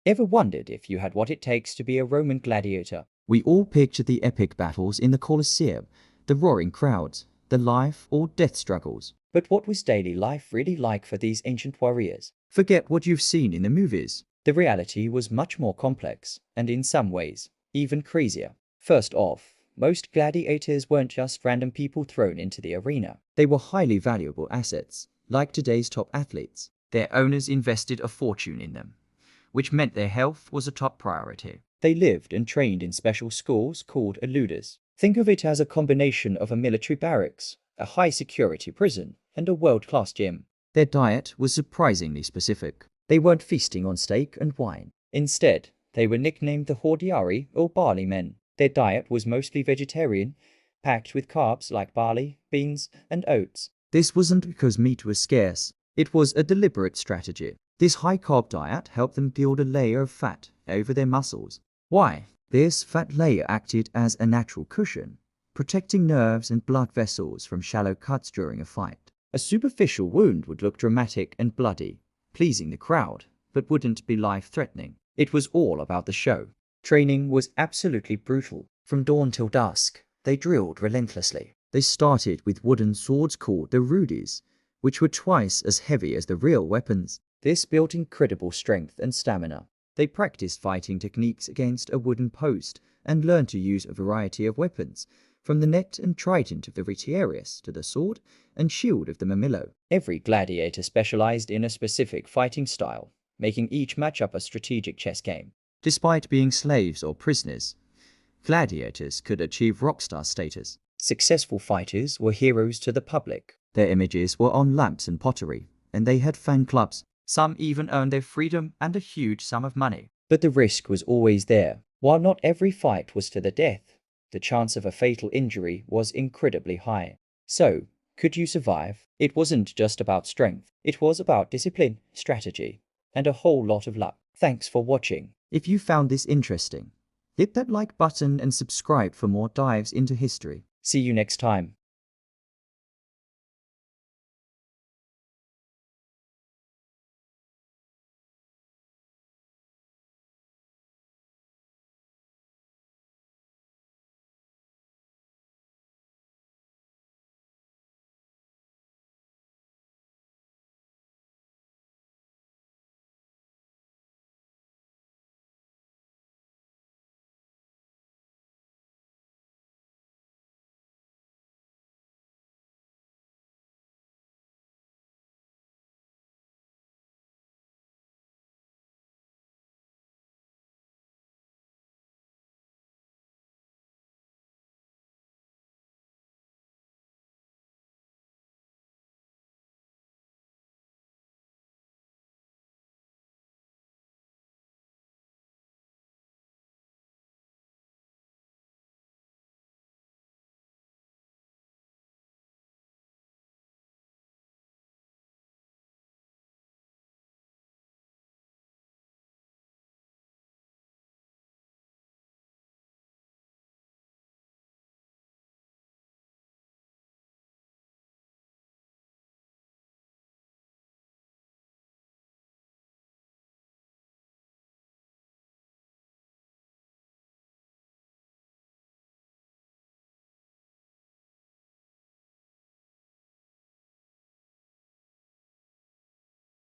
Ever wondered if you had what it takes to be a Roman gladiator? We all picture the epic battles in the Colosseum, the roaring crowds, the life or death struggles. But what was daily life really like for these ancient warriors? Forget what you've seen in the movies. The reality was much more complex, and in some ways, even crazier. First off, most gladiators weren't just random people thrown into the arena. They were highly valuable assets, like today's top athletes. Their owners invested a fortune in them, which meant their health was a top priority. They lived and trained in special schools called a ludus. Think of it as a combination of a military barracks, a high-security prison, and a world-class gym. Their diet was surprisingly specific. They weren't feasting on steak and wine. Instead, they were nicknamed the hordeari or barley men. Their diet was mostly vegetarian, packed with carbs like barley, beans, and oats. This wasn't because meat was scarce. It was a deliberate strategy. This high-carb diet helped them build a layer of fat over their muscles. Why? This fat layer acted as a natural cushion, protecting nerves and blood vessels from shallow cuts during a fight. A superficial wound would look dramatic and bloody, pleasing the crowd, but wouldn't be life-threatening. It was all about the show. Training was absolutely brutal. From dawn till dusk, they drilled relentlessly. They started with wooden swords called the ludus, which were twice as heavy as the real weapons. This built incredible strength and stamina. They practiced fighting techniques against a wooden post and learned to use a variety of weapons, from the net and trident of the retiarius to the sword and shield of the mamillo. Every gladiator specialized in a specific fighting style, making each matchup a strategic chess game. Despite being slaves or prisoners, gladiators could achieve rockstar status. Successful fighters were heroes to the public. Their images were on lamps and pottery, and they had fan clubs. Some even earned their freedom and a huge sum of money. But the risk was always there. While not every fight was to the death, the chance of a fatal injury was incredibly high. So, could you survive? It wasn't just about strength. It was about discipline, strategy, and a whole lot of luck. Thanks for watching. If you found this interesting, hit that like button and subscribe for more dives into history. See you next time.